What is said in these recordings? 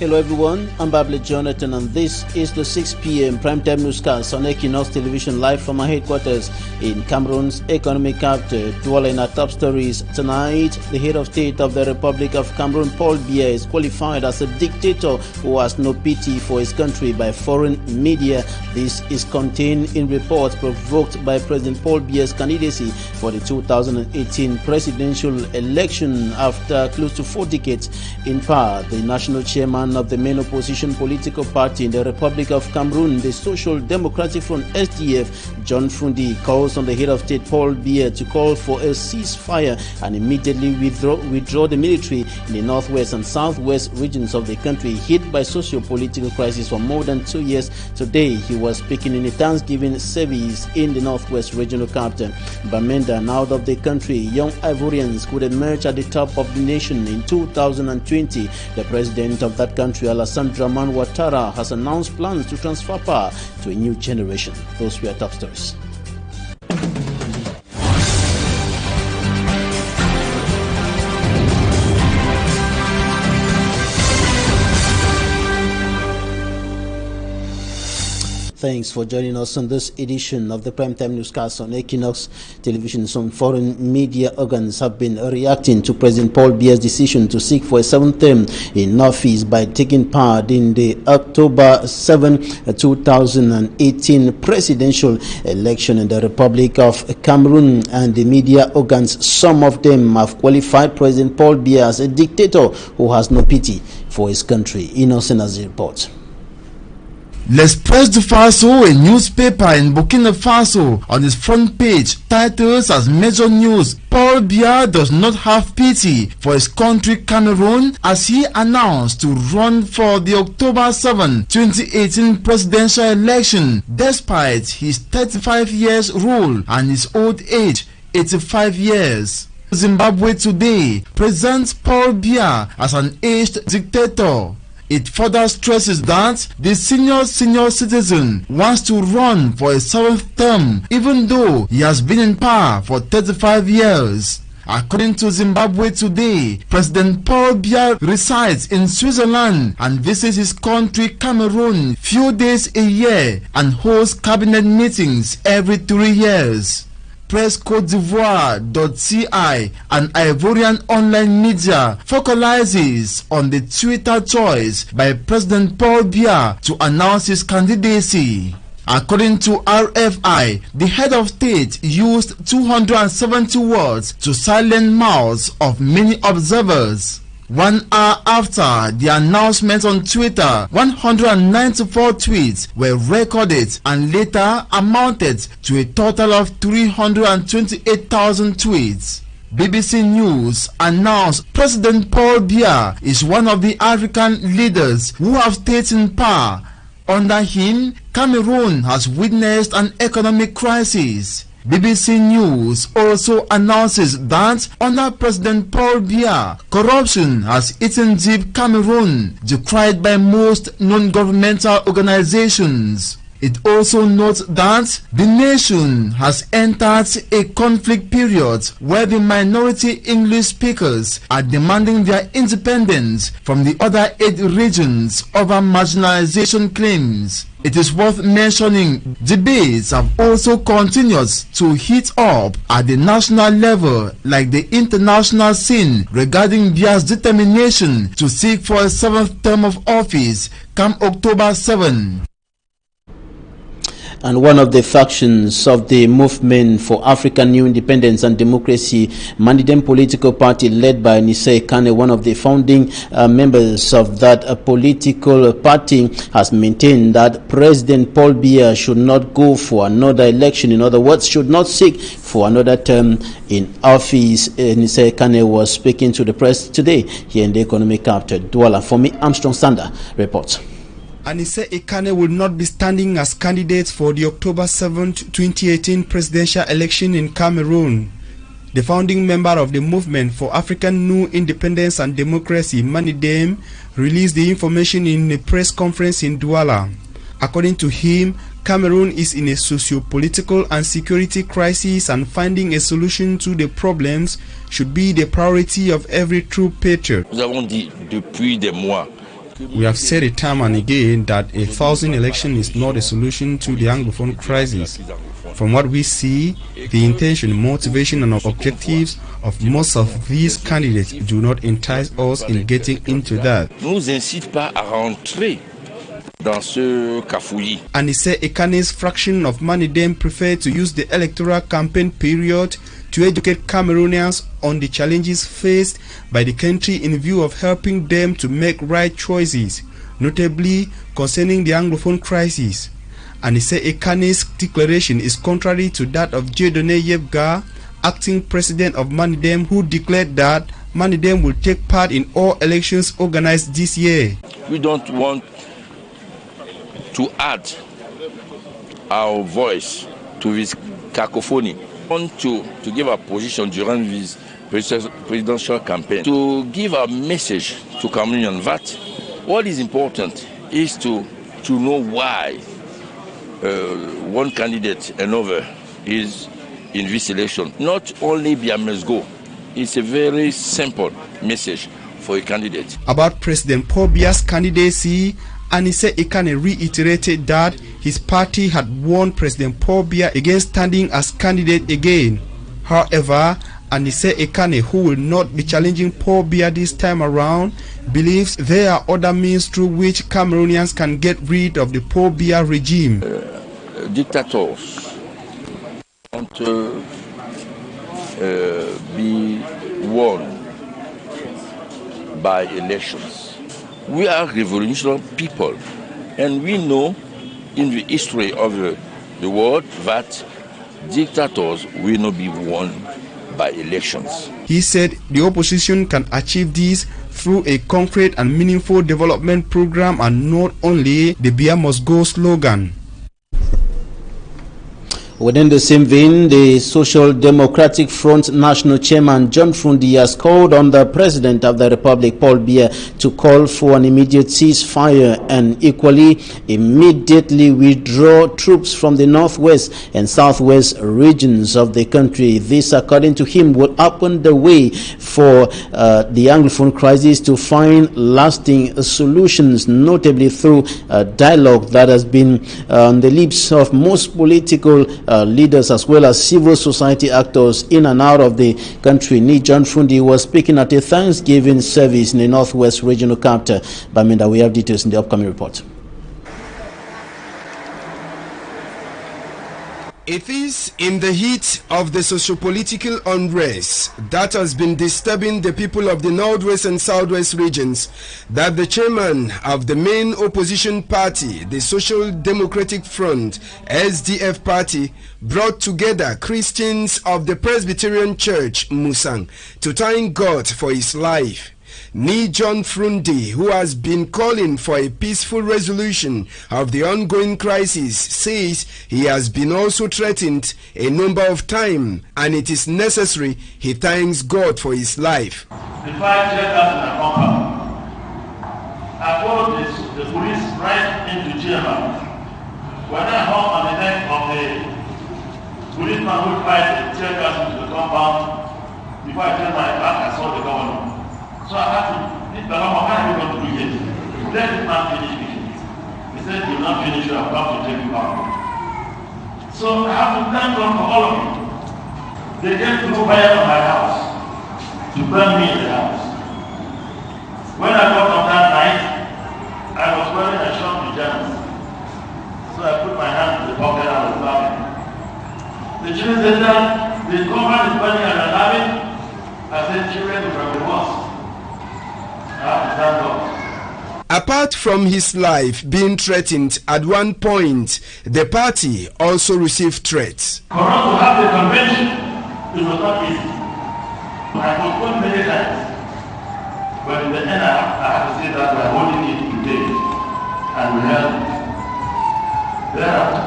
Hello everyone, I'm Babli Jonathan and this is the 6 p.m. primetime newscast on Equinoxe television live from our headquarters in Cameroon's economic capital. Dwelling our top stories tonight, the head of state of the Republic of Cameroon, Paul Biya, is qualified as a dictator who has no pity for his country by foreign media. This is contained in reports provoked by President Paul Biya's candidacy for the 2018 presidential election after close to 4 decades in power. The national chairman of the main opposition political party in the Republic of Cameroon, the Social Democratic Front SDF, John Fundi, calls on the head of state Paul Biya to call for a ceasefire and immediately withdraw the military in the northwest and southwest regions of the country hit by socio-political crisis for more than 2 years. Today, he was speaking in a Thanksgiving service in the northwest regional capital, Bamenda. And out of the country, young Ivorians could emerge at the top of the nation in 2020. The president of that country, Alassane Dramane Ouattara, has announced plans to transfer power to a new generation. Those were top stories. Thanks for joining us on this edition of the Primetime Newscast on Equinoxe Television. Some foreign media organs have been reacting to President Paul Biya's decision to seek for a 7th term in office by taking part in the October 7, 2018 presidential election in the Republic of Cameroon. And the media organs, some of them have qualified President Paul Biya as a dictator who has no pity for his country. Innocent as a report. L'Express du Faso, a newspaper in Burkina Faso, on its front page titles as major news, Paul Biya does not have pity for his country Cameroon as he announced to run for the October 7, 2018 presidential election despite his 35 years rule and his old age, 85 years. Zimbabwe Today presents Paul Biya as an aged dictator. It further stresses that the senior citizen wants to run for a 7th term even though he has been in power for 35 years. According to Zimbabwe Today, President Paul Biya resides in Switzerland and visits his country Cameroon few days a year and holds cabinet meetings every 3 years. Press Cote d'Ivoire.ci, an Ivorian online media, focalizes on the Twitter choice by President Paul Biya to announce his candidacy. According to RFI, the head of state used 270 words to silence mouths of many observers. 1 hour after the announcement on Twitter, 194 tweets were recorded and later amounted to a total of 328,000 tweets. BBC News announced President Paul Biya is one of the African leaders who have stayed in power. Under him, Cameroon has witnessed an economic crisis. BBC News also announces that under President Paul Biya, corruption has eaten deep Cameroon, decried by most non-governmental organizations. It also notes that the nation has entered a conflict period where the minority English speakers are demanding their independence from the other 8 regions over marginalization claims. It is worth mentioning debates have also continued to heat up at the national level like the international scene regarding Biya's determination to seek for a 7th term of office come October 7. And one of the factions of the Movement for African New Independence and Democracy, Manidem political party led by Nise Kane, one of the founding members of that political party, has maintained that President Paul Biya should not go for another election. In other words, should not seek for another term in office. Nise Kane was speaking to the press today here in the economic capital, Douala. For me, Armstrong Sander reports. Anise Ekane will not be standing as candidate for the October 7, 2018 presidential election in Cameroon. The founding member of the Movement for African New Independence and Democracy, Manidem, released the information in a press conference in Douala. According to him, Cameroon is in a socio-political and security crisis, and finding a solution to the problems should be the priority of every true patriot. Nous avons dit depuis des mois We have said it time and again that a thousand election is not a solution to the Anglophone crisis. From what we see, the intention, motivation and objectives of most of these candidates do not entice us in getting into that. And he said Equinoxe fraction of Manidem prefer to use the electoral campaign period to educate Cameroonians on the challenges faced by the country in view of helping them to make right choices, notably concerning the Anglophone crisis. And he said Equinoxe's declaration is contrary to that of Dieudonné Yebga, acting president of Manidem, who declared that Manidem will take part in all elections organized this year. We don't want to add our voice to this cacophony. We want to give our position during this presidential campaign, to give a message to Cameroonians that what is important is to know why one candidate another is in this election. Not only Biya must go. It's a very simple message for a candidate. About President Paul Biya's candidacy, Anise Ekane reiterated that his party had warned President Paul Biya against standing as candidate again. However, Anise Ekane, who will not be challenging Paul Biya this time around, believes there are other means through which Cameroonians can get rid of the Paul Biya regime. Dictators want to be won by elections. We are revolutionary people, and we know in the history of the world that dictators will not be won by elections. He said the opposition can achieve this through a concrete and meaningful development program and not only the Biya must go slogan. Within the same vein, the Social Democratic Front National Chairman John Fundi has called on the President of the Republic, Paul Biya, to call for an immediate ceasefire and equally immediately withdraw troops from the northwest and southwest regions of the country. This, according to him, would open the way for the Anglophone crisis to find lasting solutions, notably through dialogue that has been on the lips of most political leaders as well as civil society actors in and out of the country. John Fundi was speaking at a Thanksgiving service in the Northwest Regional Capital. Baminda, we have details in the upcoming report. It is in the heat of the socio-political unrest that has been disturbing the people of the Northwest and Southwest regions that the chairman of the main opposition party, the Social Democratic Front, SDF party, brought together Christians of the Presbyterian Church, Musang, to thank God for his life. John Fundi, who has been calling for a peaceful resolution of the ongoing crisis, says he has been also threatened a number of times and it is necessary. He thanks God for his life. The five checkers in the compound, I followed the police right into jail. When I hung on the neck of the policeman who fired the checkers into the compound, before I turned my back, I saw the governor. So I had to, this Baba, what are you going to do yet? Let this man finish me. He said, you will not finish, you have come to take you out. So I have to thank God for all of you. They came to go fire on my house, to burn me in the house. When I got up that night, I was wearing a short pajamas. So I put my hand in the pocket and I was laughing. The children said that the government is burning and I'm laughing. I said, children from the worst. Apart from his life being threatened at one point, the party also received threats. For us to have the convention, it was not easy. I postponed many times. But in the end, I have to say that we are holding it today. And we held it. Thereafter,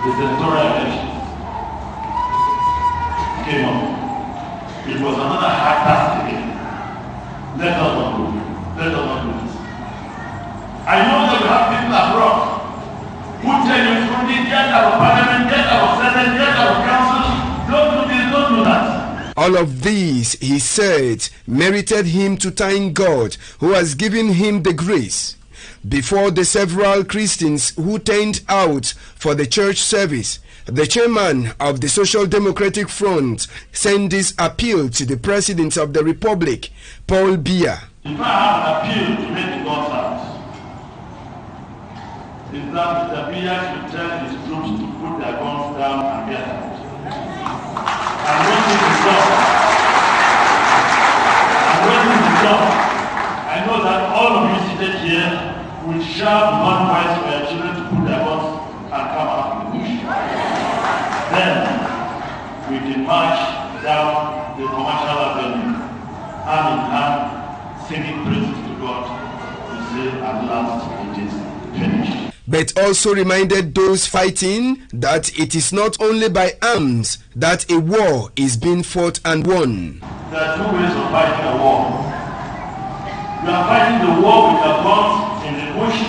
the senatorial election came up. It was another hard task again. Let us not do it. Let us not do this. I know that we have people abroad who tell you, Fundi, get out of parliament, get out of senate, get out of council, don't do this, don't do that. All of these, he said, merited him to thank God, who has given him the grace. Before the several Christians who turned out for the church service, the chairman of the Social Democratic Front sent this appeal to the President of the Republic, Paul Biya. If I have an appeal to make to God's house, is that Mr. Biya should tell his troops to put their guns down and get out. I'm waiting to stop. I'm waiting to stop. I know that all of you seated here will shout one voice for your children to put their guns and come out of the bush. Then we can march down the commercial avenue, hand in hand, singing praises to God to say at last it is finished. But also reminded those fighting that it is not only by arms that a war is being fought and won. There are two ways of fighting a war. You are fighting the war with your guns in the bush.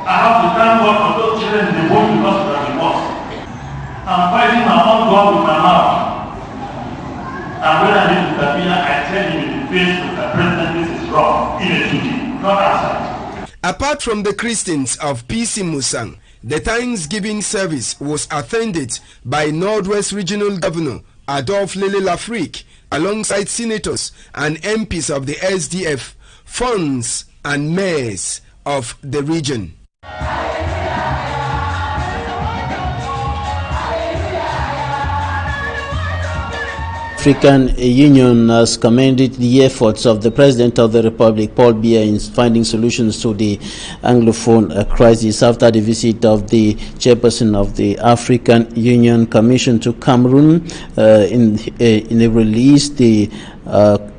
I have to thank God for those children in the bush because of the wars. I'm fighting my own God with my mouth. And when I meet Mr. Biya, I tell him in the face, Mr. President, this is wrong. In a duty, not outside. Apart from the Christians of PC Musang, the Thanksgiving service was attended by Northwest Regional Governor Adolphe Lele Lafrique alongside senators and MPs of the SDF, funds and mayors of the region. African Union has commended the efforts of the President of the Republic, Paul Biya, in finding solutions to the Anglophone crisis after the visit of the chairperson of the African Union Commission to Cameroon. In a release, the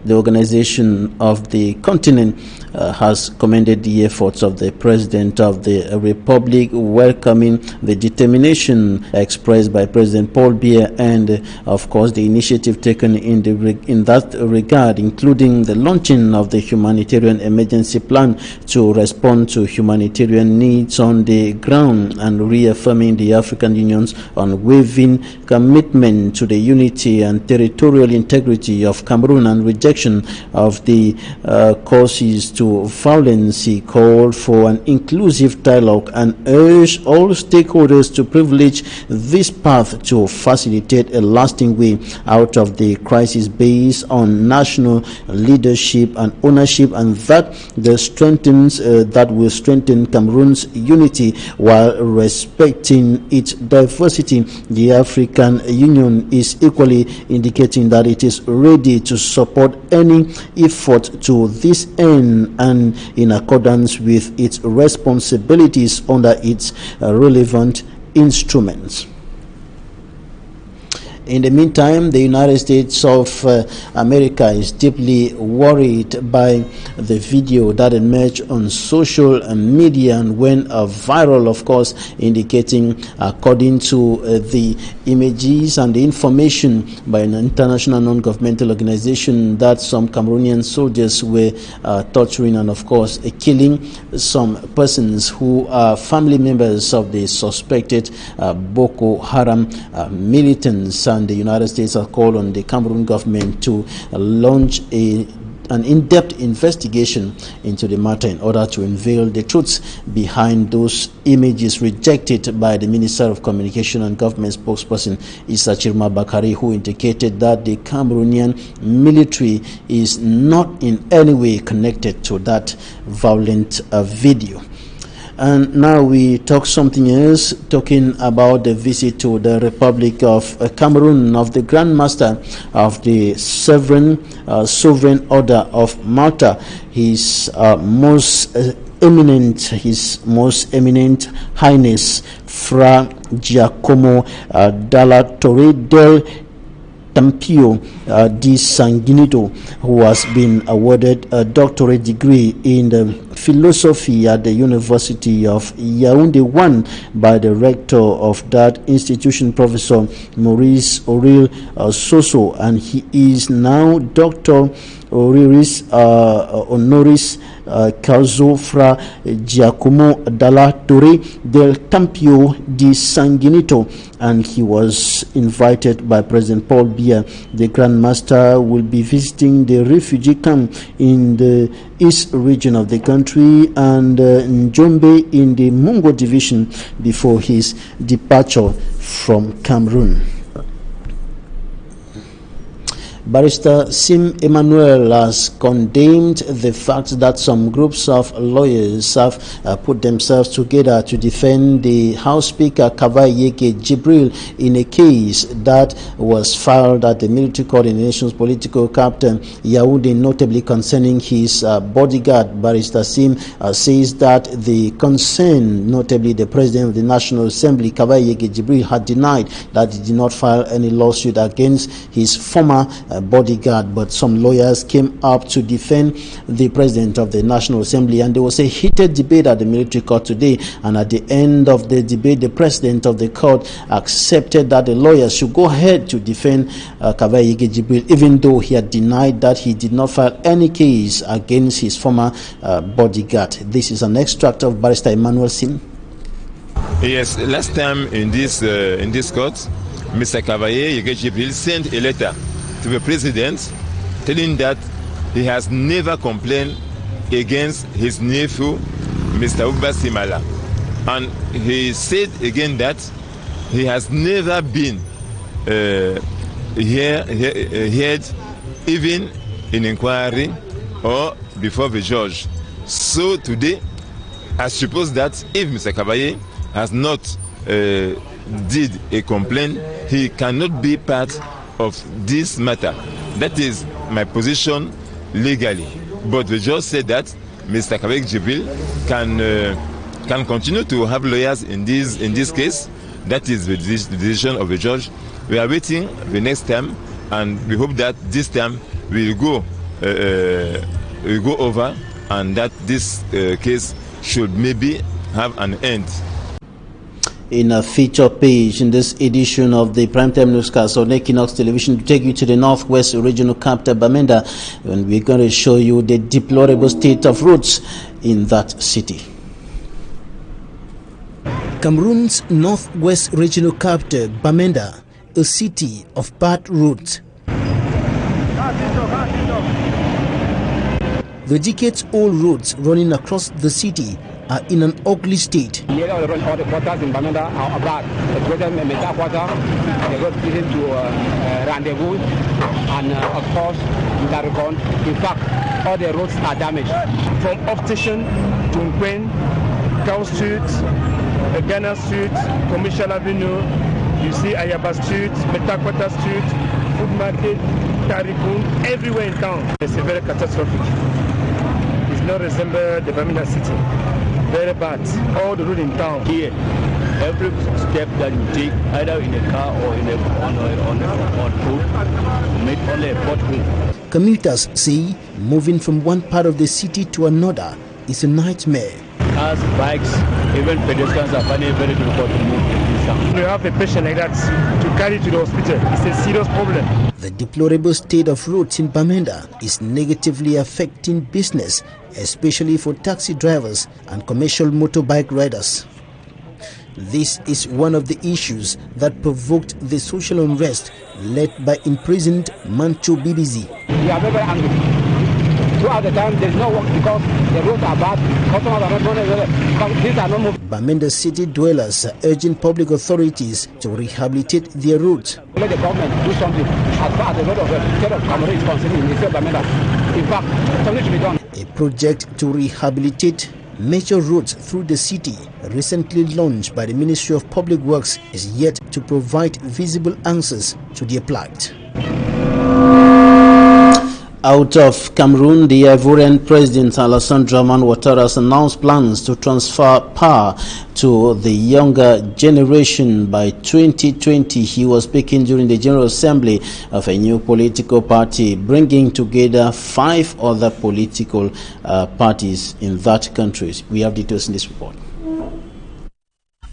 organization of the continent has commended the efforts of the President of the Republic, welcoming the determination expressed by President Paul Biya and, of course, the initiative taken in that regard, including the launching of the humanitarian emergency plan to respond to humanitarian needs on the ground, and reaffirming the African Union's unwavering commitment to the unity and territorial integrity of Cameroon and rejection of the causes to violence. He called for an inclusive dialogue and urged all stakeholders to privilege this path to facilitate a lasting way out of the crisis based on national leadership and ownership, and that will strengthen Cameroon's unity while respecting its diversity. The African Union is equally indicating that it is ready to support any effort to this end and in accordance with its responsibilities under its relevant instruments. In the meantime, the United States of America is deeply worried by the video that emerged on social media and went viral, of course, indicating, according to the images and the information by an international non-governmental organization, that some Cameroonian soldiers were torturing and, of course, killing some persons who are family members of the suspected Boko Haram militants. And the United States has called on the Cameroon government to launch an in-depth investigation into the matter in order to unveil the truths behind those images rejected by the Minister of Communication and Government spokesperson Issa Chirma Bakari, who indicated that the Cameroonian military is not in any way connected to that violent video. And now we talk something else, talking about the visit to the Republic of Cameroon of the Grand Master of the Sovereign Order of Malta, His Most Eminent Highness Fra Giacomo Dalla Torre del Tampio Di Sanguinito, who has been awarded a doctorate degree in philosophy at the University of Yaoundé 1 by the rector of that institution, Professor Maurice Aurel Soso, and he is now Dr. Honoris Causa fra Giacomo dalla Torre del Tempio di San Ginito, and he was invited by President Paul Biya. The Grand Master will be visiting the refugee camp in the east region of the country and Njombe in the Mungo division before his departure from Cameroon. Barrister Sim Emmanuel has condemned the fact that some groups of lawyers have put themselves together to defend the House Speaker Kavayeke Jibril in a case that was filed at the military court in the nation's political capital, Yaoundé, notably concerning his bodyguard. Barrister Sim says that the concern, notably the President of the National Assembly, Kavayeke Jibril, had denied that he did not file any lawsuit against his former bodyguard, but some lawyers came up to defend the President of the National Assembly, and there was a heated debate at the military court today, and at the end of the debate, the President of the court accepted that the lawyers should go ahead to defend Kavayeke Jibril, even though he had denied that he did not file any case against his former bodyguard. This is an extract of Barrister Emmanuel Sim. Yes, last time in this court, Mr. Kavayeke Jibril sent a letter to the president telling that he has never complained against his nephew, Mr. Uba Simala. And he said again that he has never been heard even in inquiry or before the judge. So today, I suppose that if Mr. Kavayeke has not did a complaint, he cannot be part of this matter. That is my position legally. But the judge said that Mr. Kavayeke Jibril can continue to have lawyers in this case. That is the decision of the judge. We are waiting the next time, and we hope that this time we'll go over, and that this case should maybe have an end. In a feature page in this edition of the Primetime Newscast on Equinoxe Television, to take you to the northwest regional capital, Bamenda, and we're going to show you the deplorable state of roads in that city. Cameroon's northwest regional capital, Bamenda, a city of bad roads. The decades-old roads running across the city are in an ugly state. All the quarters in Bamenda are bad. The Meta quarter, the road leading to Rendezvous, and of course, Laricon. In fact, all the roads are damaged. From Optician to Nkwen, Cow Street, Ghana Street, Commercial Avenue, you see Ayaba Street, Metakwata Street, Food Market, Tarikun, everywhere in town. It's a very catastrophic. It's not resemble the Bamenda city. Very bad. All the road in town. Here, every step that you take, either in a car or on foot, make only a pothole. Commuters say moving from one part of the city to another is a nightmare. Cars, bikes, even pedestrians are finding it very difficult to move in this town. We have a patient like that to carry to the hospital. It's a serious problem. The deplorable state of roads in Bamenda is negatively affecting business, especially for taxi drivers and commercial motorbike riders. This is one of the issues that provoked the social unrest led by imprisoned Mancho BBC. We are very angry. Throughout the time, there's no work because the roads are bad. Customers are not going to these are not moving. Bamenda city dwellers are urging public authorities to rehabilitate their roads. Let the government do something as far as the road of the state of Cameroon is concerned in the state of Bamenda. In fact, something should be done. A project to rehabilitate major roads through the city, recently launched by the Ministry of Public Works, is yet to provide visible answers to their plight. Out of Cameroon, the Ivorian President Alassane Dramane Ouattara has announced plans to transfer power to the younger generation by 2020. He was speaking during the General Assembly of a new political party, bringing together 5 other political parties in that country. We have details in this report.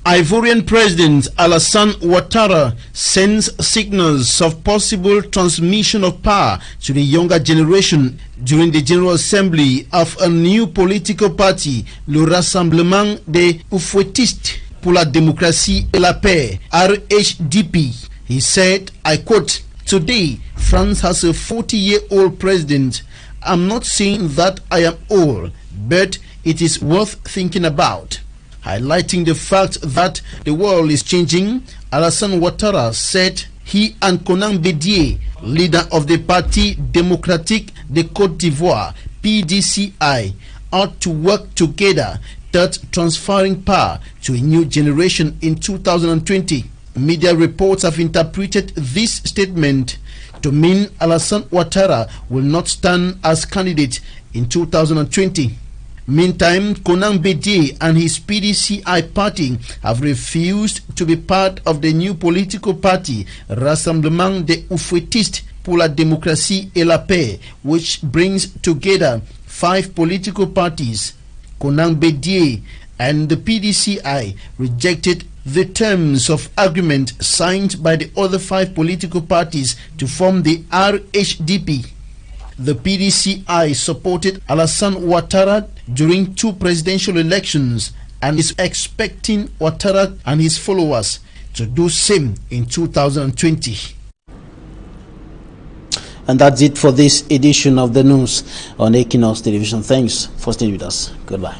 Ivorian President Alassane Ouattara sends signals of possible transmission of power to the younger generation during the General Assembly of a new political party, le Rassemblement des Oufouettistes pour la Démocratie et la Paix, RHDP. He said, I quote, "Today, France has a 40-year-old president. I'm not saying that I am old, but it is worth thinking about." Highlighting the fact that the world is changing, Alassane Ouattara said he and Konan Bédié, leader of the Parti Démocratique de Côte d'Ivoire, PDCI, ought to work together toward transferring power to a new generation in 2020. Media reports have interpreted this statement to mean Alassane Ouattara will not stand as candidate in 2020. Meantime, Konan Bédié and his PDCI party have refused to be part of the new political party, Rassemblement des Oufouettistes pour la Démocratie et la Paix, which brings together 5 political parties. Konan Bédié and the PDCI rejected the terms of agreement signed by the other 5 political parties to form the RHDP. The PDCI supported Alassane Ouattara during 2 presidential elections and is expecting Ouattara and his followers to do same in 2020. And that's it for this edition of the news on Equinoxe Television. Thanks for staying with us. Goodbye.